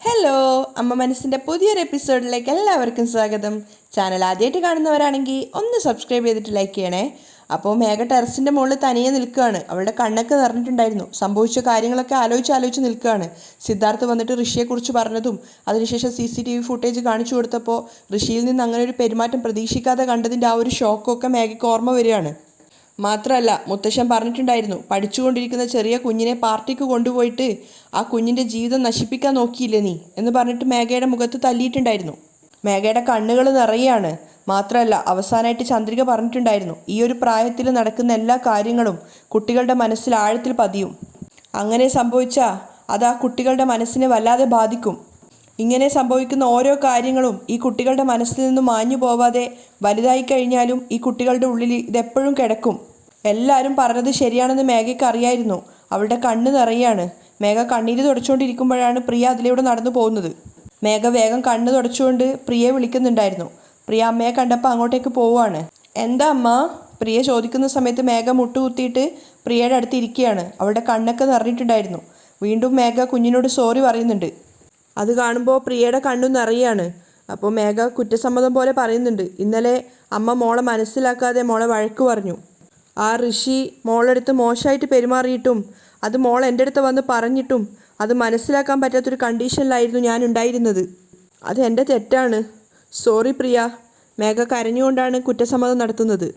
Hello, അമ്മ മനസ്സിൻ്റെ പുതിയൊരു എപ്പിസോഡിലേക്ക് എല്ലാവർക്കും സ്വാഗതം. ചാനൽ ആദ്യമായിട്ട് കാണുന്നവരാണെങ്കിൽ ഒന്ന് സബ്സ്ക്രൈബ് ചെയ്തിട്ട് ലൈക്ക് ചെയ്യണേ. അപ്പോൾ മേഘ ടെറസിൻ്റെ മുകളിൽ തനിയെ നിൽക്കുകയാണ്. അവളുടെ കണ്ണൊക്കെ നിറഞ്ഞിട്ടുണ്ടായിരുന്നു. സംഭവിച്ച കാര്യങ്ങളൊക്കെ ആലോചിച്ച് നിൽക്കുകയാണ്. സിദ്ധാർത്ഥ് വന്നിട്ട് ഋഷിയെക്കുറിച്ച് പറഞ്ഞതും അതിനുശേഷം CCTV ഫുട്ടേജ് കാണിച്ചു കൊടുത്തപ്പോൾ ഋഷിയിൽ നിന്ന് അങ്ങനെ ഒരു പെരുമാറ്റം പ്രതീക്ഷിക്കാതെ കണ്ടതിൻ്റെ ആ ഒരു ഷോക്കൊക്കെ മേഘയ്ക്ക് ഓർമ്മ വരികയാണ്. മാത്രമല്ല, മുത്തശ്ശൻ പറഞ്ഞിട്ടുണ്ടായിരുന്നു, പഠിച്ചുകൊണ്ടിരിക്കുന്ന ചെറിയ കുഞ്ഞിനെ പാർട്ടിക്ക് കൊണ്ടുപോയിട്ട് ആ കുഞ്ഞിൻ്റെ ജീവിതം നശിപ്പിക്കാൻ നോക്കിയില്ലേ നീ എന്ന് പറഞ്ഞിട്ട് മേഘയുടെ മുഖത്ത് തല്ലിയിട്ടുണ്ടായിരുന്നു. മേഘയുടെ കണ്ണുകൾ നിറയാണ്. മാത്രമല്ല, അവസാനമായിട്ട് ചന്ദ്രിക പറഞ്ഞിട്ടുണ്ടായിരുന്നു, ഈ ഒരു പ്രായത്തിൽ നടക്കുന്ന എല്ലാ കാര്യങ്ങളും കുട്ടികളുടെ മനസ്സിൽ ആഴത്തിൽ പതിയും. അങ്ങനെ സംഭവിച്ചാൽ അത് ആ കുട്ടികളുടെ മനസ്സിനെ വല്ലാതെ ബാധിക്കും. ഇങ്ങനെ സംഭവിക്കുന്ന ഓരോ കാര്യങ്ങളും ഈ കുട്ടികളുടെ മനസ്സിൽ നിന്നും മാഞ്ഞു പോവാതെ വലുതായി കഴിഞ്ഞാലും ഈ കുട്ടികളുടെ ഉള്ളിൽ ഇതെപ്പോഴും കിടക്കും. എല്ലാവരും പറഞ്ഞത് ശരിയാണെന്ന് മേഘയ്ക്ക് അറിയായിരുന്നു. അവളുടെ കണ്ണ് നിറയാണ്. മേഘ കണ്ണീര് തുടച്ചുകൊണ്ടിരിക്കുമ്പോഴാണ് പ്രിയ അതിലൂടെ നടന്നു പോകുന്നത്. മേഘ വേഗം കണ്ണ് തുടച്ചുകൊണ്ട് പ്രിയയെ വിളിക്കുന്നുണ്ടായിരുന്നു. പ്രിയ അമ്മയെ കണ്ടപ്പോൾ അങ്ങോട്ടേക്ക് പോവുകയാണ്. എന്താ അമ്മ? പ്രിയ ചോദിക്കുന്ന സമയത്ത് മേഘ മുട്ടുകുത്തിയിട്ട് പ്രിയയുടെ അടുത്ത് ഇരിക്കുകയാണ്. അവളുടെ കണ്ണൊക്കെ നിറഞ്ഞിട്ടുണ്ടായിരുന്നു. വീണ്ടും മേഘ കുഞ്ഞിനോട് സോറി പറയുന്നുണ്ട്. അത് കാണുമ്പോൾ പ്രിയയുടെ കണ്ണു നിറയാണ്. അപ്പോൾ മേഘ കുറ്റസമ്മതം പോലെ പറയുന്നുണ്ട്, ഇന്നലെ അമ്മ മോളെ മനസ്സിലാക്കാതെ മോളെ വഴക്ക് പറഞ്ഞു. ആ ഋഷി മോളെടുത്ത് മോശമായിട്ട് പെരുമാറിയിട്ടും അത് മോൾ എൻ്റെ അടുത്ത് വന്ന് പറഞ്ഞിട്ടും അത് മനസ്സിലാക്കാൻ പറ്റാത്തൊരു കണ്ടീഷനിലായിരുന്നു ഞാൻ ഉണ്ടായിരുന്നത്. അത് എൻ്റെ തെറ്റാണ്. സോറി പ്രിയ. മേഘ കരഞ്ഞുകൊണ്ടാണ് കുറ്റസമ്മതം നടത്തുന്നത്.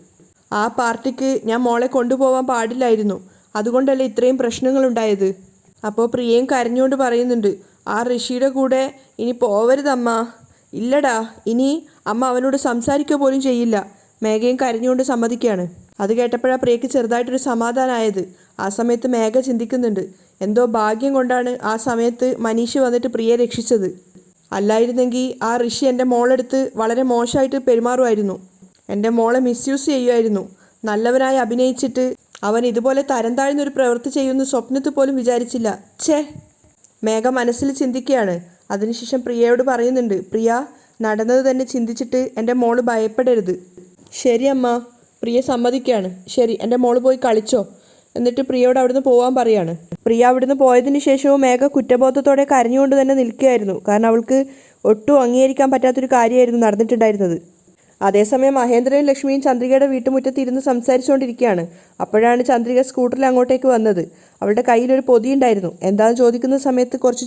ആ പാർട്ടിക്ക് ഞാൻ മോളെ കൊണ്ടുപോകാൻ പാടില്ലായിരുന്നു. അതുകൊണ്ടല്ലേ ഇത്രയും പ്രശ്നങ്ങളുണ്ടായത്. അപ്പോൾ പ്രിയയും കരഞ്ഞുകൊണ്ട് പറയുന്നുണ്ട്, ആ ഋഷിയുടെ കൂടെ ഇനി പോവരുതമ്മ. ഇല്ലടാ, ഇനി അമ്മ അവനോട് സംസാരിക്കുക പോലും ചെയ്യില്ല. മേഘയും കരഞ്ഞുകൊണ്ട് സമ്മതിക്കുകയാണ്. അത് കേട്ടപ്പോഴാണ് പ്രിയയ്ക്ക് ചെറുതായിട്ടൊരു സമാധാനമായത്. ആ സമയത്ത് മേഘ ചിന്തിക്കുന്നുണ്ട്, എന്തോ ഭാഗ്യം കൊണ്ടാണ് ആ സമയത്ത് മനീഷ് വന്നിട്ട് പ്രിയയെ രക്ഷിച്ചത്. അല്ലായിരുന്നെങ്കിൽ ആ ഋഷി എൻ്റെ മോളെടുത്ത് വളരെ മോശമായിട്ട് പെരുമാറുമായിരുന്നു. എൻ്റെ മോളെ മിസ്യൂസ് ചെയ്യുമായിരുന്നു. നല്ലവനായി അഭിനയിച്ചിട്ട് അവൻ ഇതുപോലെ തരം താഴ്ന്നൊരു പ്രവൃത്തി ചെയ്യുമെന്ന് സ്വപ്നത്തിൽ പോലും വിചാരിച്ചില്ല. ഛേ. മേഘ മനസ്സിൽ ചിന്തിക്കുകയാണ്. അതിനുശേഷം പ്രിയയോട് പറയുന്നുണ്ട്, പ്രിയ, നടന്നത് തന്നെ ചിന്തിച്ചിട്ട് എൻ്റെ മോള് ഭയപ്പെടരുത്. ശരി അമ്മ. പ്രിയ സമ്മതിക്കുകയാണ്. ശരി, എൻ്റെ മോള് പോയി കളിച്ചോ. എന്നിട്ട് പ്രിയയോട് അവിടുന്ന് പോകാൻ പറയാണ്. പ്രിയ അവിടുന്ന് പോയതിന് ശേഷവും മേഘ കുറ്റബോധത്തോടെ കരഞ്ഞുകൊണ്ട് തന്നെ നിൽക്കുകയായിരുന്നു. കാരണം അവൾക്ക് ഒട്ടും അംഗീകരിക്കാൻ പറ്റാത്തൊരു കാര്യമായിരുന്നു നടന്നിട്ടുണ്ടായിരുന്നത്. അതേസമയം മഹേന്ദ്രനും ലക്ഷ്മിയും ചന്ദ്രികയുടെ വീട്ടുമുറ്റത്ത് ഇരുന്ന് സംസാരിച്ചുകൊണ്ടിരിക്കുകയാണ്. അപ്പോഴാണ് ചന്ദ്രിക സ്കൂട്ടറിൽ അങ്ങോട്ടേക്ക് വന്നത്. അവളുടെ കയ്യിലൊരു പൊതിയുണ്ടായിരുന്നു. എന്താണെന്ന് ചോദിക്കുന്ന സമയത്ത് കുറച്ച്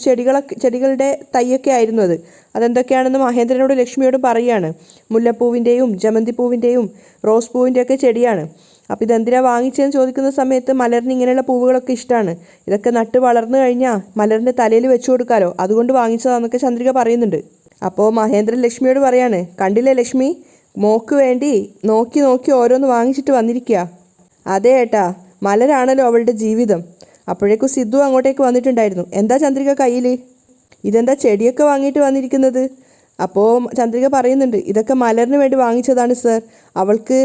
ചെടികളുടെ തൈയൊക്കെ ആയിരുന്നു അത്. അതെന്തൊക്കെയാണെന്ന് മഹേന്ദ്രനോട് ലക്ഷ്മിയോട് പറയുകയാണ്. മുല്ലപ്പൂവിൻ്റെയും ജമന്തിപ്പൂവിൻ്റെയും റോസ് പൂവിൻ്റെയൊക്കെ ചെടിയാണ്. അപ്പോൾ ഇതെന്തിനാണ് വാങ്ങിച്ചതെന്ന് ചോദിക്കുന്ന സമയത്ത് മലറിന് ഇങ്ങനെയുള്ള പൂവുകളൊക്കെ ഇഷ്ടമാണ്. ഇതൊക്കെ നട്ട് വളർന്നു കഴിഞ്ഞാൽ മലറിൻ്റെ തലയിൽ വെച്ചു കൊടുക്കാമല്ലോ, അതുകൊണ്ട് വാങ്ങിച്ചതാണെന്നൊക്കെ ചന്ദ്രിക പറയുന്നുണ്ട്. അപ്പോൾ മഹേന്ദ്രൻ ലക്ഷ്മിയോട് പറയാണ്, കണ്ടില്ലേ ലക്ഷ്മി, മോക്ക് വേണ്ടി നോക്കി നോക്കി ഓരോന്ന് വാങ്ങിച്ചിട്ട് വന്നിരിക്കുക. അതെ ഏട്ടാ, മലരാണല്ലോ അവളുടെ ജീവിതം. അപ്പോഴേക്കും സിദ്ധു അങ്ങോട്ടേക്ക് വന്നിട്ടുണ്ടായിരുന്നു. എന്താ ചന്ദ്രിക കയ്യിൽ? ഇതെന്താ ചെടിയൊക്കെ വാങ്ങിയിട്ട് വന്നിരിക്കുന്നത്? അപ്പോൾ ചന്ദ്രിക പറയുന്നുണ്ട്, ഇതൊക്കെ മലറിന് വേണ്ടി വാങ്ങിച്ചതാണ് സർ. അവൾക്ക്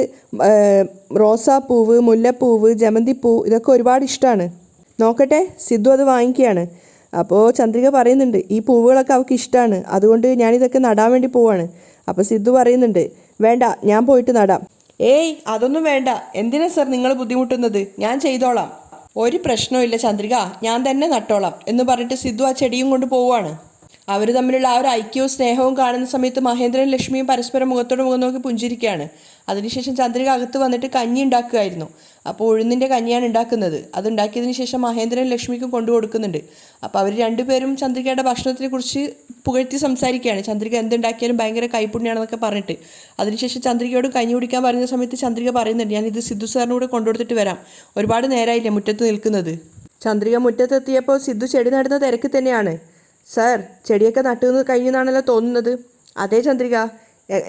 റോസാപ്പൂവ്, മുല്ലപ്പൂവ്, ജമന്തിപ്പൂ ഇതൊക്കെ ഒരുപാട് ഇഷ്ടമാണ്. നോക്കട്ടെ. സിദ്ധു അത് വാങ്ങിക്കുകയാണ്. അപ്പോൾ ചന്ദ്രിക പറയുന്നുണ്ട്, ഈ പൂവുകളൊക്കെ അവൾക്ക് ഇഷ്ടമാണ്, അതുകൊണ്ട് ഞാനിതൊക്കെ നടാൻ വേണ്ടി പോവാണ്. അപ്പോൾ സിദ്ധു പറയുന്നുണ്ട്, വേണ്ട, ഞാൻ പോയിട്ട് നടാം. ഏയ്, അതൊന്നും വേണ്ട. എന്തിനാ സർ നിങ്ങൾ ബുദ്ധിമുട്ടുന്നത്? ഞാൻ ചെയ്തോളാം. ഒരു പ്രശ്നവും ചന്ദ്രിക, ഞാൻ തന്നെ നട്ടോളാം എന്ന് പറഞ്ഞിട്ട് സിദ്ധു ആ ചെടിയും കൊണ്ട് പോവുകയാണ്. അവർ തമ്മിലുള്ള ആ ഒരു ഐക്യവും സ്നേഹവും കാണുന്ന സമയത്ത് മഹേന്ദ്രനും ലക്ഷ്മിയും പരസ്പരം മുഖത്തോട് മുഖം നോക്കി പുഞ്ചിരിക്കുകയാണ്. അതിനുശേഷം ചന്ദ്രിക അകത്ത് വന്നിട്ട് കഞ്ഞി ഉണ്ടാക്കുകയായിരുന്നു. അപ്പോൾ ഉഴുന്നിൻ്റെ കഞ്ഞിയാണ് ഉണ്ടാക്കുന്നത്. അതുണ്ടാക്കിയതിന് ശേഷം മഹേന്ദ്രനും ലക്ഷ്മിക്കും കൊണ്ടു കൊടുക്കുന്നുണ്ട്. അപ്പോൾ അവർ രണ്ടുപേരും ചന്ദ്രികയുടെ ഭക്ഷണത്തിനെ കുറിച്ച് പുകഴ്ത്തി സംസാരിക്കുകയാണ്. ചന്ദ്രിക എന്തുണ്ടാക്കിയാലും ഭയങ്കര കൈപ്പുണ്യാണെന്നൊക്കെ പറഞ്ഞിട്ട്. അതിനുശേഷം ചന്ദ്രികയോട് കഞ്ഞി കുടിക്കാൻ പറയുന്ന സമയത്ത് ചന്ദ്രിക പറയുന്നുണ്ട്, ഞാനിത് സിദ്ധു സാറിന് കൂടെ കൊണ്ടുകൊടുത്തിട്ട് വരാം. ഒരുപാട് നേരമായില്ലേ മുറ്റത്ത് നിൽക്കുന്നത്. ചന്ദ്രിക മുറ്റത്തെത്തിയപ്പോൾ സിദ്ധു ചെടി നടുന്ന തിരക്ക് തന്നെയാണ്. സാർ, ചെടിയൊക്കെ നട്ടുനിന്ന് കഴിഞ്ഞെന്നാണല്ലോ തോന്നുന്നത്. അതേ ചന്ദ്രിക,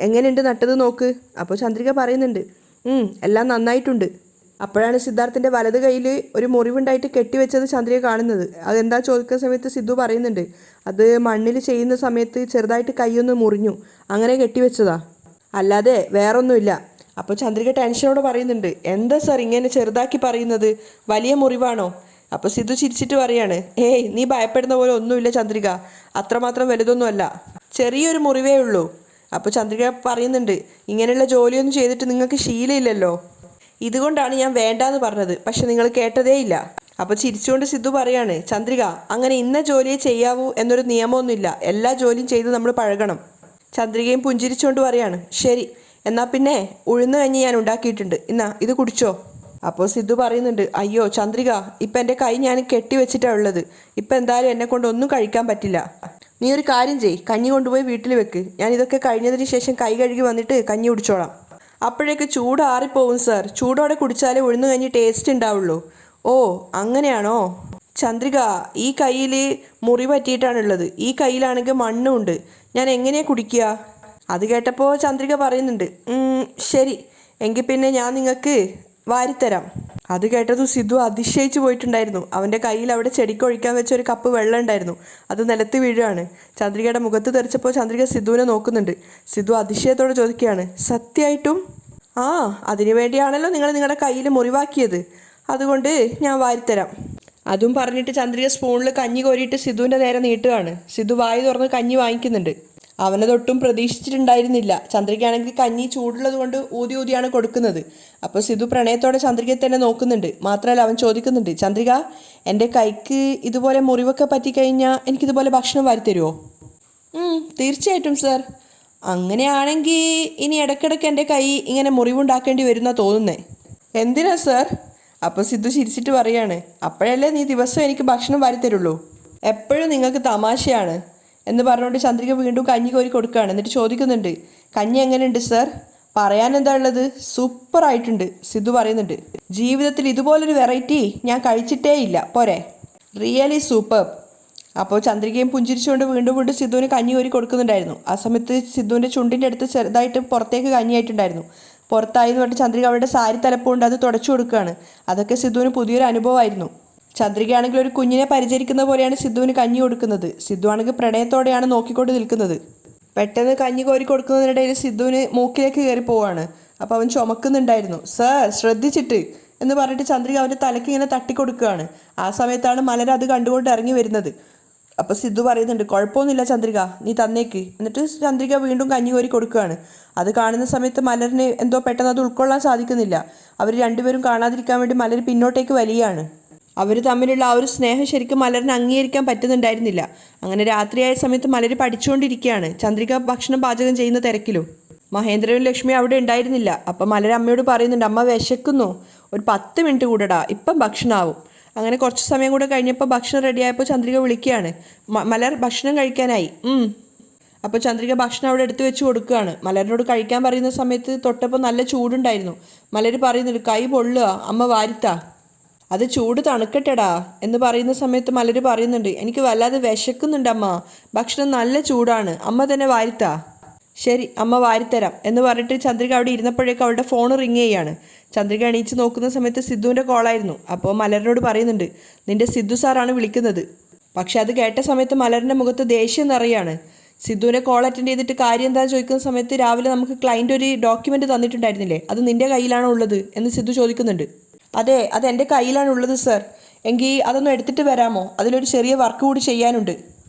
എങ്ങനെയുണ്ട് നട്ടത് നോക്ക്. അപ്പോൾ ചന്ദ്രിക പറയുന്നുണ്ട്, എല്ലാം നന്നായിട്ടുണ്ട്. അപ്പോഴാണ് സിദ്ധാർത്ഥിൻ്റെ വലത് കയ്യിൽ ഒരു മുറിവുണ്ടായിട്ട് കെട്ടിവെച്ചത് ചന്ദ്രിക കാണുന്നത്. അതെന്താ ചോദിക്കുന്ന സമയത്ത് സിദ്ധു പറയുന്നുണ്ട്, അത് മണ്ണിൽ ചെയ്യുന്ന സമയത്ത് ചെറുതായിട്ട് കൈയൊന്ന് മുറിഞ്ഞു, അങ്ങനെ കെട്ടിവെച്ചതാ, അല്ലാതെ വേറൊന്നുമില്ല. അപ്പോൾ ചന്ദ്രിക ടെൻഷനോട് പറയുന്നുണ്ട്, എന്താ സാർ ഇങ്ങനെ ചെറുതാക്കി പറയുന്നത്? വലിയ മുറിവാണോ? അപ്പോൾ സിദ്ധു ചിരിച്ചിട്ട് പറയാണ്, ഏയ്, നീ ഭയപ്പെടുന്ന പോലെ ഒന്നുമില്ല ചന്ദ്രിക, അത്രമാത്രം വലുതൊന്നുമല്ല, ചെറിയൊരു മുറിവേ ഉള്ളൂ. അപ്പോൾ ചന്ദ്രിക പറയുന്നുണ്ട്, ഇങ്ങനെയുള്ള ജോലിയൊന്നും ചെയ്തിട്ട് നിങ്ങൾക്ക് ശീലമില്ലല്ലോ, ഇതുകൊണ്ടാണ് ഞാൻ വേണ്ടാന്ന് പറഞ്ഞത്. പക്ഷെ നിങ്ങൾ കേട്ടതേയില്ല. അപ്പോൾ ചിരിച്ചുകൊണ്ട് സിദ്ധു പറയാണ്, ചന്ദ്രിക അങ്ങനെ ഇന്ന ജോലിയെ ചെയ്യാവൂ എന്നൊരു നിയമമൊന്നുമില്ല, എല്ലാ ജോലിയും ചെയ്ത് നമ്മൾ പഴകണം. ചന്ദ്രികയും പുഞ്ചിരിച്ചുകൊണ്ട് പറയാണ്, ശരി എന്നാൽ പിന്നെ ഉഴുന്ന് കഞ്ഞി ഞാൻ ഉണ്ടാക്കിയിട്ടുണ്ട്, ഇന്നാ ഇത് കുടിച്ചോ. അപ്പോൾ സിദ്ധു പറയുന്നുണ്ട്, അയ്യോ ചന്ദ്രിക ഇപ്പം എൻ്റെ കൈ ഞാൻ കെട്ടിവെച്ചിട്ടാണ് ഉള്ളത്, ഇപ്പം എന്തായാലും എന്നെ കൊണ്ട് ഒന്നും കഴിക്കാൻ പറ്റില്ല. നീ ഒരു കാര്യം ചെയ്യ്, കഞ്ഞി കൊണ്ടുപോയി വീട്ടിൽ വെക്ക്, ഞാൻ ഇതൊക്കെ കഴിഞ്ഞതിന് ശേഷം കൈ കഴുകി വന്നിട്ട് കഞ്ഞി കുടിച്ചോളാം. അപ്പോഴേക്ക് ചൂട് ആറിപ്പോവും സാർ, ചൂടോടെ കുടിച്ചാലേ ഉഴുന്ന് കഞ്ഞി ടേസ്റ്റ് ഉണ്ടാവുള്ളൂ. ഓ അങ്ങനെയാണോ. ചന്ദ്രിക ഈ കയ്യിൽ മുറി പറ്റിയിട്ടാണുള്ളത്, ഈ കയ്യിലാണെങ്കിൽ മണ്ണുണ്ട്, ഞാൻ എങ്ങനെയാണ് കുടിക്കുക. അത് കേട്ടപ്പോൾ ചന്ദ്രിക പറയുന്നുണ്ട്, ശരി എങ്കിൽ പിന്നെ ഞാൻ നിങ്ങൾക്ക് വാരിത്തരാം. അത് കേട്ടത് സിദ്ധു അതിശയിച്ചു പോയിട്ടുണ്ടായിരുന്നു. അവൻ്റെ കയ്യിൽ അവിടെ ചെടിക്കൊഴിക്കാൻ വെച്ച ഒരു കപ്പ് വെള്ളം ഉണ്ടായിരുന്നു, അത് നിലത്ത് വീഴുകയാണ്. ചന്ദ്രികയുടെ മുഖത്ത് തെറിച്ചപ്പോൾ ചന്ദ്രിക സിദ്ധുവിനെ നോക്കുന്നുണ്ട്. സിദ്ധു അതിശയത്തോടെ ചോദിക്കുകയാണ്, സത്യമായിട്ടും? ആ അതിനു വേണ്ടിയാണല്ലോ നിങ്ങൾ നിങ്ങളുടെ കയ്യിൽ മുറിവാക്കിയത്, അതുകൊണ്ട് ഞാൻ വാരിത്തരാം. അതും പറഞ്ഞിട്ട് ചന്ദ്രിക സ്പൂണിൽ കഞ്ഞി കോരിയിട്ട് സിദ്ധുവിൻ്റെ നേരെ നീട്ടുകയാണ്. സിദ്ധു വായി തുറന്ന് കഞ്ഞി വാങ്ങിക്കുന്നുണ്ട്. അവനതൊട്ടും പ്രതീക്ഷിച്ചിട്ടുണ്ടായിരുന്നില്ല. ചന്ദ്രികയാണെങ്കിൽ കഞ്ഞി ചൂടുള്ളത് കൊണ്ട് ഊതി ഊതിയാണ് കൊടുക്കുന്നത്. അപ്പോൾ സിദ്ധു പ്രണയത്തോടെ ചന്ദ്രികയെ തന്നെ നോക്കുന്നുണ്ട്. മാത്രമല്ല അവൻ ചോദിക്കുന്നുണ്ട്, ചന്ദ്രിക എൻ്റെ കൈക്ക് ഇതുപോലെ മുറിവൊക്കെ പറ്റിക്കഴിഞ്ഞാൽ എനിക്കിതുപോലെ ഭക്ഷണം വാരിത്തരുമോ? തീർച്ചയായിട്ടും സാർ. അങ്ങനെയാണെങ്കിൽ ഇനി ഇടയ്ക്കിടയ്ക്ക് എൻ്റെ കൈ ഇങ്ങനെ മുറിവുണ്ടാക്കേണ്ടി വരുന്ന തോന്നുന്നേ. എന്തിനാ സാർ? അപ്പോൾ സിദ്ധു ചിരിച്ചിട്ട് പറയാണ്, അപ്പോഴല്ലേ നീ ദിവസം എനിക്ക് ഭക്ഷണം വാരിത്തരുള്ളൂ, എപ്പോഴും നിങ്ങൾക്ക് തമാശയാണ് എന്ന് പറഞ്ഞുകൊണ്ട് ചന്ദ്രിക വീണ്ടും കഞ്ഞി കോരി കൊടുക്കുകയാണ്. എന്നിട്ട് ചോദിക്കുന്നുണ്ട്, കഞ്ഞി എങ്ങനെയുണ്ട് സാർ? പറയാൻ എന്താ ഉള്ളത്, സൂപ്പറായിട്ടുണ്ട് സിദ്ധു പറയുന്നുണ്ട്. ജീവിതത്തിൽ ഇതുപോലൊരു വെറൈറ്റി ഞാൻ കഴിച്ചിട്ടേ ഇല്ല, പോരെ, റിയലി സൂപ്പർ. അപ്പോൾ ചന്ദ്രികയും പുഞ്ചിരിച്ചുകൊണ്ട് വീണ്ടും വീണ്ടും സിദ്ധുവിന് കഞ്ഞി കോരി കൊടുക്കുന്നുണ്ടായിരുന്നു. ആ സമയത്ത് സിദ്ധുവിൻ്റെ ചുണ്ടിൻ്റെ അടുത്ത് ചെറുതായിട്ട് പുറത്തേക്ക് കഞ്ഞിയായിട്ടുണ്ടായിരുന്നു. പുറത്തായി എന്ന് പറഞ്ഞിട്ട് ചന്ദ്രിക അവരുടെ സാരി തലപ്പുണ്ട് അത് തുടച്ചു കൊടുക്കുകയാണ്. അതൊക്കെ സിദ്ധുവിന് പുതിയൊരു അനുഭവമായിരുന്നു. ചന്ദ്രികയാണെങ്കിൽ ഒരു കുഞ്ഞിനെ പരിചരിക്കുന്ന പോലെയാണ് സിദ്ധുവിന് കഞ്ഞി കൊടുക്കുന്നത്. സിദ്ധു ആണെങ്കിൽ പ്രണയത്തോടെയാണ് നോക്കിക്കൊണ്ട് നിൽക്കുന്നത്. പെട്ടെന്ന് കഞ്ഞി കോരി കൊടുക്കുന്നതിനിടയിൽ സിദ്ധുവിന് മൂക്കിലേക്ക് കയറി പോവാണ്. അപ്പോൾ അവൻ ചുമക്കുന്നുണ്ടായിരുന്നു. സാർ ശ്രദ്ധിച്ചിട്ട് എന്ന് പറഞ്ഞിട്ട് ചന്ദ്രിക അവൻ്റെ തലയ്ക്ക് ഇങ്ങനെ തട്ടിക്കൊടുക്കുകയാണ്. ആ സമയത്താണ് മലർ അത് കണ്ടുകൊണ്ട് ഇറങ്ങി വരുന്നത്. അപ്പോൾ സിദ്ധു പറയുന്നുണ്ട്, കുഴപ്പമൊന്നുമില്ല ചന്ദ്രിക, നീ തന്നേക്ക്. എന്നിട്ട് ചന്ദ്രിക വീണ്ടും കഞ്ഞി കോരി കൊടുക്കുകയാണ്. അത് കാണുന്ന സമയത്ത് മലറിന് എന്തോ പെട്ടെന്ന് അത് ഉൾക്കൊള്ളാൻ സാധിക്കുന്നില്ല. അവർ രണ്ടുപേരും കാണാതിരിക്കാൻ വേണ്ടി മലർ പിന്നോട്ടേക്ക് വലിയാണ്. അവർ തമ്മിലുള്ള ആ ഒരു സ്നേഹം ശരിക്കും മലറിന് അംഗീകരിക്കാൻ പറ്റുന്നുണ്ടായിരുന്നില്ല. അങ്ങനെ രാത്രിയായ സമയത്ത് മലർ പഠിച്ചുകൊണ്ടിരിക്കുകയാണ്. ചന്ദ്രിക ഭക്ഷണം പാചകം ചെയ്യുന്ന തിരക്കിലും. മഹേന്ദ്രനും ലക്ഷ്മി അവിടെ ഉണ്ടായിരുന്നില്ല. അപ്പം മലർ അമ്മയോട് പറയുന്നുണ്ട്, അമ്മ വിശക്കുന്നു, ഒരു 10 മിനിറ്റ് കൂടെടാ, ഇപ്പം ഭക്ഷണമാവും. അങ്ങനെ കുറച്ച് സമയം കൂടെ കഴിഞ്ഞപ്പോൾ ഭക്ഷണം റെഡിയായപ്പോൾ ചന്ദ്രിക വിളിക്കുകയാണ്, മലർ ഭക്ഷണം കഴിക്കാനായി. അപ്പോൾ ചന്ദ്രിക ഭക്ഷണം അവിടെ എടുത്ത് വെച്ച് കൊടുക്കുകയാണ്. മലറിനോട് കഴിക്കാൻ പറയുന്ന സമയത്ത് തൊട്ടപ്പോൾ നല്ല ചൂടുണ്ടായിരുന്നു. മലർ പറയുന്നുണ്ട്, കൈ പൊള്ളുക, അമ്മ വാരിത്താ. അത് ചൂട് തണുക്കട്ടെടാ എന്ന് പറയുന്ന സമയത്ത് മലർ പറയുന്നുണ്ട്, എനിക്ക് വല്ലാതെ വിശക്കുന്നുണ്ട് അമ്മ, ഭക്ഷണം നല്ല ചൂടാണ്, അമ്മ തന്നെ വാരിത്താ. ശരി അമ്മ വാരിത്തരാം എന്ന് പറഞ്ഞിട്ട് ചന്ദ്രിക അവിടെ ഇരുന്നപ്പോഴേക്കും അവളുടെ ഫോൺ റിങ് ചെയ്യാണ്. ചന്ദ്രിക എണീച്ച് നോക്കുന്ന സമയത്ത് സിദ്ധുവിൻ്റെ കോളായിരുന്നു. അപ്പോൾ മലറിനോട് പറയുന്നുണ്ട്, നിൻ്റെ സിദ്ധു സാറാണ് വിളിക്കുന്നത്. പക്ഷെ അത് കേട്ട സമയത്ത് മലറിൻ്റെ മുഖത്ത് ദേഷ്യം നിറയാണ്. സിദ്ധുവിനെ കോൾ അറ്റൻഡ് ചെയ്തിട്ട് കാര്യം എന്താണെന്ന് ചോദിക്കുന്ന സമയത്ത്, രാവിലെ നമുക്ക് ക്ലയൻറ്റ് ഒരു ഡോക്യുമെൻ്റ് തന്നിട്ടുണ്ടായിരുന്നില്ലേ, അത് നിൻ്റെ കയ്യിലാണോ ഉള്ളത് എന്ന് സിദ്ധു ചോദിക്കുന്നുണ്ട്. അതെ, അത് എൻ്റെ കയ്യിലാണ് ഉള്ളത് സർ. എങ്കിൽ അതൊന്ന് എടുത്തിട്ട് വരാമോ, അതിലൊരു ചെറിയ വർക്ക് കൂടി ചെയ്യാനുണ്ട്.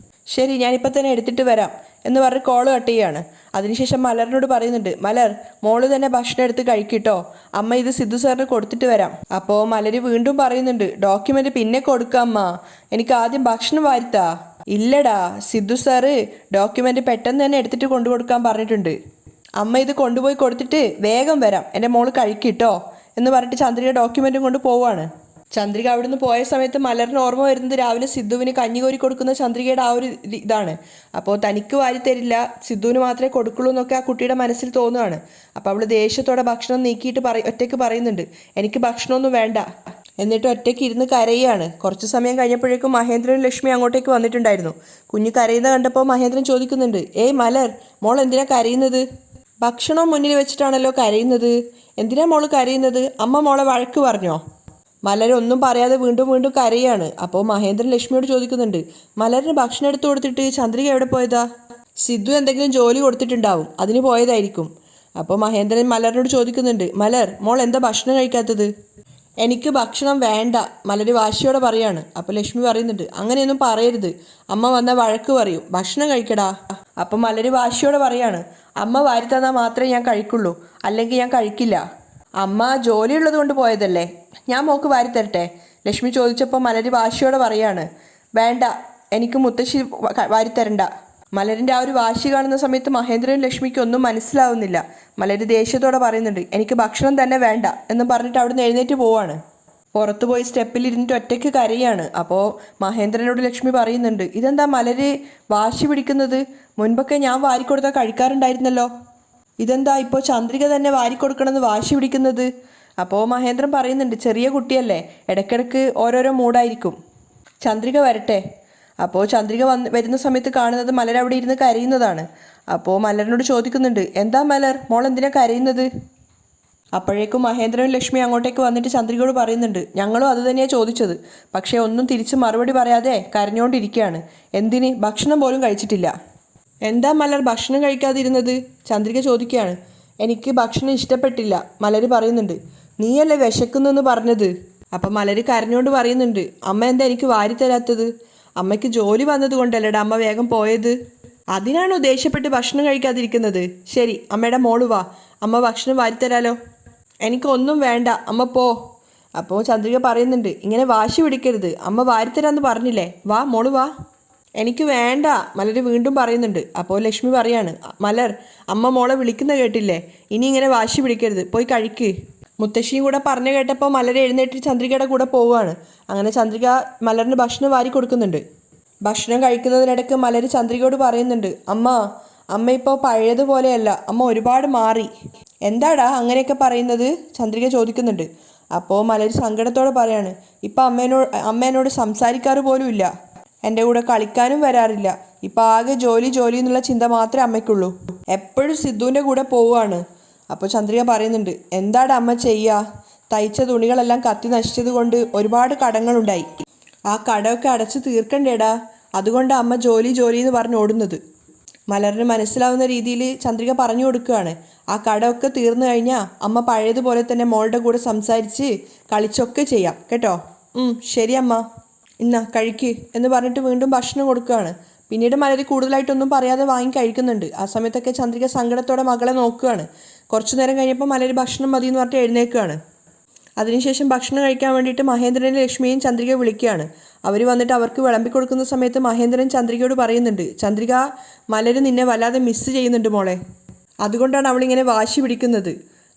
ശരി ഞാനിപ്പോൾ തന്നെ എടുത്തിട്ട് വരാം എന്ന് പറഞ്ഞ് കോൾ കട്ട് ചെയ്യാണ്. അതിനുശേഷം മലറിനോട് പറയുന്നുണ്ട്, മലർ മോള് തന്നെ ഭക്ഷണം എടുത്ത് കഴിക്കിട്ടോ, അമ്മ ഇത് സിദ്ധു സാറിന് കൊടുത്തിട്ട് വരാം. അപ്പോൾ മലർ വീണ്ടും പറയുന്നുണ്ട്, ഡോക്യുമെൻ്റ് പിന്നെ കൊടുക്കാം അമ്മ, എനിക്ക് ആദ്യം ഭക്ഷണം വാരിത്താ. ഇല്ലടാ, സിദ്ധു സാറ് ഡോക്യുമെൻ്റ് പെട്ടെന്ന് തന്നെ എടുത്തിട്ട് കൊണ്ടു കൊടുക്കാൻ പറഞ്ഞിട്ടുണ്ട്. അമ്മ ഇത് കൊണ്ടുപോയി കൊടുത്തിട്ട് വേഗം വരാം, എൻ്റെ മോള് കഴിക്കിട്ടോ എന്ന് പറഞ്ഞിട്ട് ചന്ദ്രിക ഡോക്യുമെൻറ്റും കൊണ്ട് പോവാണ്. ചന്ദ്രിക അവിടുന്ന് പോയ സമയത്ത് മലറിന് ഓർമ്മ വരുന്നത് രാവിലെ സിദ്ധുവിന് കഞ്ഞി കോരി കൊടുക്കുന്ന ചന്ദ്രികയുടെ ആ ഒരു ഇതാണ്. അപ്പോൾ തനിക്ക് വാരിത്തരില്ല, സിദ്ധുവിന് മാത്രമേ കൊടുക്കുള്ളൂ എന്നൊക്കെ ആ കുട്ടിയുടെ മനസ്സിൽ തോന്നുകയാണ്. അപ്പോൾ അവൾ ദേഷ്യത്തോടെ ഭക്ഷണം നീക്കിയിട്ട് ഒറ്റയ്ക്ക് പറയുന്നുണ്ട്, എനിക്ക് ഭക്ഷണമൊന്നും വേണ്ട. എന്നിട്ട് ഒറ്റയ്ക്ക് ഇരുന്ന് കരയുകയാണ്. കുറച്ച് സമയം കഴിഞ്ഞപ്പോഴേക്കും മഹേന്ദ്രനും ലക്ഷ്മി അങ്ങോട്ടേക്ക് വന്നിട്ടുണ്ടായിരുന്നു. കുഞ്ഞ് കരയുന്ന കണ്ടപ്പോൾ മഹേന്ദ്രൻ ചോദിക്കുന്നുണ്ട്, ഏയ് മലർ, മോൾ എന്തിനാ കരയുന്നത്? ഭക്ഷണം മുന്നിൽ വെച്ചിട്ടാണല്ലോ കരയുന്നത്, എന്തിനാ മോള് കരയുന്നത്? അമ്മ മോളെ വഴക്ക് പറഞ്ഞോ? മലർ ഒന്നും പറയാതെ വീണ്ടും വീണ്ടും കരയാണ്. അപ്പോൾ മഹേന്ദ്രൻ ലക്ഷ്മിയോട് ചോദിക്കുന്നുണ്ട്, മലറിന് ഭക്ഷണം എടുത്തു കൊടുത്തിട്ട് ചന്ദ്രിക എവിടെ പോയതാ? സിദ്ധു എന്തെങ്കിലും ജോലി കൊടുത്തിട്ടുണ്ടാവും, അതിന് പോയതായിരിക്കും. അപ്പോൾ മഹേന്ദ്രൻ മലറിനോട് ചോദിക്കുന്നുണ്ട്, മലർ മോൾ എന്താ ഭക്ഷണം കഴിക്കാത്തത്? എനിക്ക് ഭക്ഷണം വേണ്ട, മലർ വാശിയോടെ പറയാണ്. അപ്പോൾ ലക്ഷ്മി പറയുന്നുണ്ട്, അങ്ങനെയൊന്നും പറയരുത്, അമ്മ വന്ന വഴക്ക് പറയും, ഭക്ഷണം കഴിക്കടാ. അപ്പം മലർ വാശിയോടെ പറയാണ്, അമ്മ വാരിത്തന്നാൽ മാത്രമേ ഞാൻ കഴിക്കുള്ളൂ, അല്ലെങ്കിൽ ഞാൻ കഴിക്കില്ല. അമ്മ ജോലിയുള്ളത് കൊണ്ട് പോയതല്ലേ, ഞാൻ മോക്ക് വാരിത്തരട്ടെ. ലക്ഷ്മി ചോദിച്ചപ്പോൾ മലര് വാശിയോടെ പറയാണ്, വേണ്ട, എനിക്ക് മുത്തശ്ശി വാരിത്തരണ്ട. മലരിൻ്റെ ആ ഒരു വാശി കാണുന്ന സമയത്ത് മഹേന്ദ്രനും ലക്ഷ്മിക്കും ഒന്നും മനസ്സിലാവുന്നില്ല. മലര് ദേഷ്യത്തോടെ പറയുന്നുണ്ട്, എനിക്ക് ഭക്ഷണം തന്നെ വേണ്ട എന്നും പറഞ്ഞിട്ട് അവിടുന്ന് എഴുന്നേറ്റ് പോവാണ്. പുറത്തു പോയി സ്റ്റെപ്പിലിരുന്നിട്ട് ഒറ്റയ്ക്ക് കരയാണ്. അപ്പോൾ മഹേന്ദ്രനോട് ലക്ഷ്മി പറയുന്നുണ്ട്, ഇതെന്താ മലര് വാശി പിടിക്കുന്നത്? മുൻപൊക്കെ ഞാൻ വാരിക്കൊടുത്താൽ കഴിക്കാറുണ്ടായിരുന്നല്ലോ, ഇതെന്താ ഇപ്പോൾ ചന്ദ്രിക തന്നെ വാരിക്കൊടുക്കണമെന്ന് വാശി പിടിക്കുന്നത്? അപ്പോൾ മഹേന്ദ്രൻ പറയുന്നുണ്ട്, ചെറിയ കുട്ടിയല്ലേ, ഇടയ്ക്കിടയ്ക്ക് ഓരോരോ മൂഡായിരിക്കും, ചന്ദ്രിക വരട്ടെ. അപ്പോൾ ചന്ദ്രിക വരുന്ന സമയത്ത് കാണുന്നത് മലർ അവിടെ ഇരുന്ന് കരയുന്നതാണ്. അപ്പോൾ മലറിനോട് ചോദിക്കുന്നുണ്ട്, എന്താ മലർ, മോൾ എന്തിനാ കരയുന്നത്? അപ്പോഴേക്കും മഹേന്ദ്രനും ലക്ഷ്മി അങ്ങോട്ടേക്ക് വന്നിട്ട് ചന്ദ്രികയോട് പറയുന്നുണ്ട്, ഞങ്ങളും അത് തന്നെയാണ് ചോദിച്ചത്, പക്ഷേ ഒന്നും തിരിച്ച് മറുപടി പറയാതെ കരഞ്ഞുകൊണ്ടിരിക്കുകയാണ്. എന്തിന്? ഭക്ഷണം പോലും കഴിച്ചിട്ടില്ല. എന്താ മലർ ഭക്ഷണം കഴിക്കാതിരുന്നത്? ചന്ദ്രിക ചോദിക്കുകയാണ്. എനിക്ക് ഭക്ഷണം ഇഷ്ടപ്പെട്ടില്ല, മലർ പറയുന്നുണ്ട്. നീയല്ലേ വിശക്കുന്നെന്ന് പറഞ്ഞത്? അപ്പം മലർ കരഞ്ഞുകൊണ്ട് പറയുന്നുണ്ട്, അമ്മ എന്താ എനിക്ക് വാരിത്തരാത്തത്? അമ്മയ്ക്ക് ജോലി വന്നത് കൊണ്ടല്ലേടാ അമ്മ വേഗം പോയത്. അതിനാണോ ദേഷ്യപ്പെട്ട് ഭക്ഷണം കഴിക്കാതിരിക്കുന്നത്? ശരി, അമ്മയുടെ മോള് വാ, അമ്മ ഭക്ഷണം വാരിത്തരാലോ. എനിക്കൊന്നും വേണ്ട, അമ്മ പോ. അപ്പോൾ ചന്ദ്രിക പറയുന്നുണ്ട്, ഇങ്ങനെ വാശി പിടിക്കരുത്, അമ്മ വാരിത്തരാന്ന് പറഞ്ഞില്ലേ, വാ മോള് വാ. എനിക്ക് വേണ്ട, മലർ വീണ്ടും പറയുന്നുണ്ട്. അപ്പോൾ ലക്ഷ്മി പറയാണ്, മലർ, അമ്മ മോളെ വിളിക്കുന്ന കേട്ടില്ലേ, ഇനി ഇങ്ങനെ വാശി പിടിക്കരുത്, പോയി കഴിക്ക്. മുത്തശ്ശിയും കൂടെ പറഞ്ഞു കേട്ടപ്പോൾ മലർ എഴുന്നേറ്റ് ചന്ദ്രികയുടെ കൂടെ പോവുകയാണ്. അങ്ങനെ ചന്ദ്രിക മലറിന് ഭക്ഷണം വാരി കൊടുക്കുന്നുണ്ട്. ഭക്ഷണം കഴിക്കുന്നതിനിടയ്ക്ക് മലർ ചന്ദ്രികയോട് പറയുന്നുണ്ട്, അമ്മ ഇപ്പോൾ പഴയതുപോലെയല്ല, അമ്മ ഒരുപാട് മാറി. എന്താടാ അങ്ങനെയൊക്കെ പറയുന്നത്? ചന്ദ്രിക ചോദിക്കുന്നുണ്ട്. അപ്പോൾ മലർ സങ്കടത്തോടെ പറയാണ്, ഇപ്പം അമ്മേനോട് സംസാരിക്കാറ് പോലും ഇല്ല, എൻ്റെ കൂടെ കളിക്കാനും വരാറില്ല, ഇപ്പം ആകെ ജോലി ജോലി എന്നുള്ള ചിന്ത മാത്രമേ അമ്മയ്ക്കുള്ളൂ, എപ്പോഴും സിദ്ധുവിൻ്റെ കൂടെ പോവുകയാണ്. അപ്പോൾ ചന്ദ്രിക പറയുന്നുണ്ട്, എന്താടാ അമ്മ ചെയ്യുക, തയ്ച്ച തുണികളെല്ലാം കത്തി നശിച്ചത് കൊണ്ട് ഒരുപാട് കടങ്ങളുണ്ടായി, ആ കടമൊക്കെ അടച്ച് തീർക്കണ്ടേടാ, അതുകൊണ്ട് അമ്മ ജോലി ജോലി എന്ന് പറഞ്ഞ് ഓടുന്നത്. മലറിന് മനസ്സിലാവുന്ന രീതിയിൽ ചന്ദ്രിക പറഞ്ഞു കൊടുക്കുകയാണ്. ആ കടമൊക്കെ തീർന്നു കഴിഞ്ഞാൽ അമ്മ പഴയതുപോലെ തന്നെ മോളുടെ കൂടെ സംസാരിച്ച് കളിച്ചൊക്കെ ചെയ്യാം കേട്ടോ. ശരി അമ്മ, ഇന്നാ കഴിക്ക് എന്ന് പറഞ്ഞിട്ട് വീണ്ടും ഭക്ഷണം കൊടുക്കുകയാണ്. പിന്നീട് മലരി കൂടുതലായിട്ടൊന്നും പറയാതെ വാങ്ങി കഴിക്കുന്നുണ്ട്. ആ സമയത്തൊക്കെ ചന്ദ്രിക സങ്കടത്തോടെ മകളെ നോക്കുകയാണ്. കുറച്ചു നേരം കഴിഞ്ഞപ്പോൾ മലരി ഭക്ഷണം മതി എന്ന് പറഞ്ഞിട്ട് എഴുന്നേൽക്കുകയാണ്. അതിനുശേഷം ഭക്ഷണം കഴിക്കാൻ വേണ്ടിയിട്ട് മഹേന്ദ്രനും ലക്ഷ്മിയും ചന്ദ്രികയെ വിളിക്കുകയാണ്. അവർ വന്നിട്ട് അവർക്ക് വിളമ്പിക്കൊടുക്കുന്ന സമയത്ത് മഹേന്ദ്രൻ ചന്ദ്രികയോട് പറയുന്നുണ്ട്, ചന്ദ്രിക, മലര് നിന്നെ വല്ലാതെ മിസ്സ് ചെയ്യുന്നുണ്ട് മോളെ, അതുകൊണ്ടാണ് അവളിങ്ങനെ വാശി പിടിക്കുന്നത്.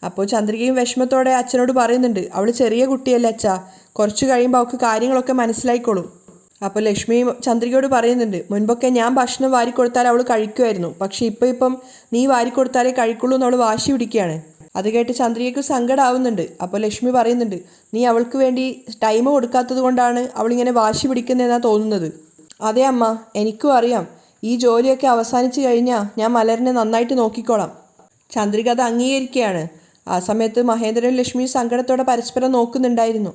അപ്പോൾ ചന്ദ്രികയും വിഷമത്തോടെ അച്ഛനോട് പറയുന്നുണ്ട്, അവൾ ചെറിയ കുട്ടിയല്ലേ അച്ഛാ, കുറച്ച് കഴിയുമ്പോൾ അവൾക്ക് കാര്യങ്ങളൊക്കെ മനസ്സിലായിക്കോളും. അപ്പോൾ ലക്ഷ്മിയും ചന്ദ്രികയോട് പറയുന്നുണ്ട്, മുൻപൊക്കെ ഞാൻ ഭക്ഷണം വാരിക്കൊടുത്താൽ അവൾ കഴിക്കുമായിരുന്നു, പക്ഷേ ഇപ്പം നീ വാരിക്കൊടുത്താലേ കഴിക്കുള്ളൂ എന്ന് അവൾ വാശി പിടിക്കുകയാണ്. അത് കേട്ട് ചന്ദ്രികയ്ക്ക് സങ്കടമാവുന്നുണ്ട്. അപ്പോൾ ലക്ഷ്മി പറയുന്നുണ്ട്, നീ അവൾക്ക് വേണ്ടി ടൈം കൊടുക്കാത്തത് കൊണ്ടാണ് അവളിങ്ങനെ വാശി പിടിക്കുന്നതെന്നാണ് തോന്നുന്നത്. അതെ അമ്മ, എനിക്കും അറിയാം, ഈ ജോലിയൊക്കെ അവസാനിച്ച് കഴിഞ്ഞാൽ ഞാൻ മലരിനെ നന്നായിട്ട് നോക്കിക്കോളാം. ചന്ദ്രിക അത് അംഗീകരിക്കുകയാണ്. ആ സമയത്ത് മഹേന്ദ്രനും ലക്ഷ്മിയും സങ്കടത്തോടെ പരസ്പരം നോക്കുന്നുണ്ടായിരുന്നു.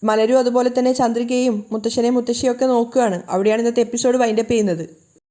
മലരും അതുപോലെ തന്നെ ചന്ദ്രികയും മുത്തശ്ശനെയും മുത്തശ്ശിയൊക്കെ നോക്കുകയാണ്. അവിടെയാണ് ഇന്നത്തെ എപ്പിസോഡ് വൈൻഡപ്പ് ചെയ്യുന്നത്.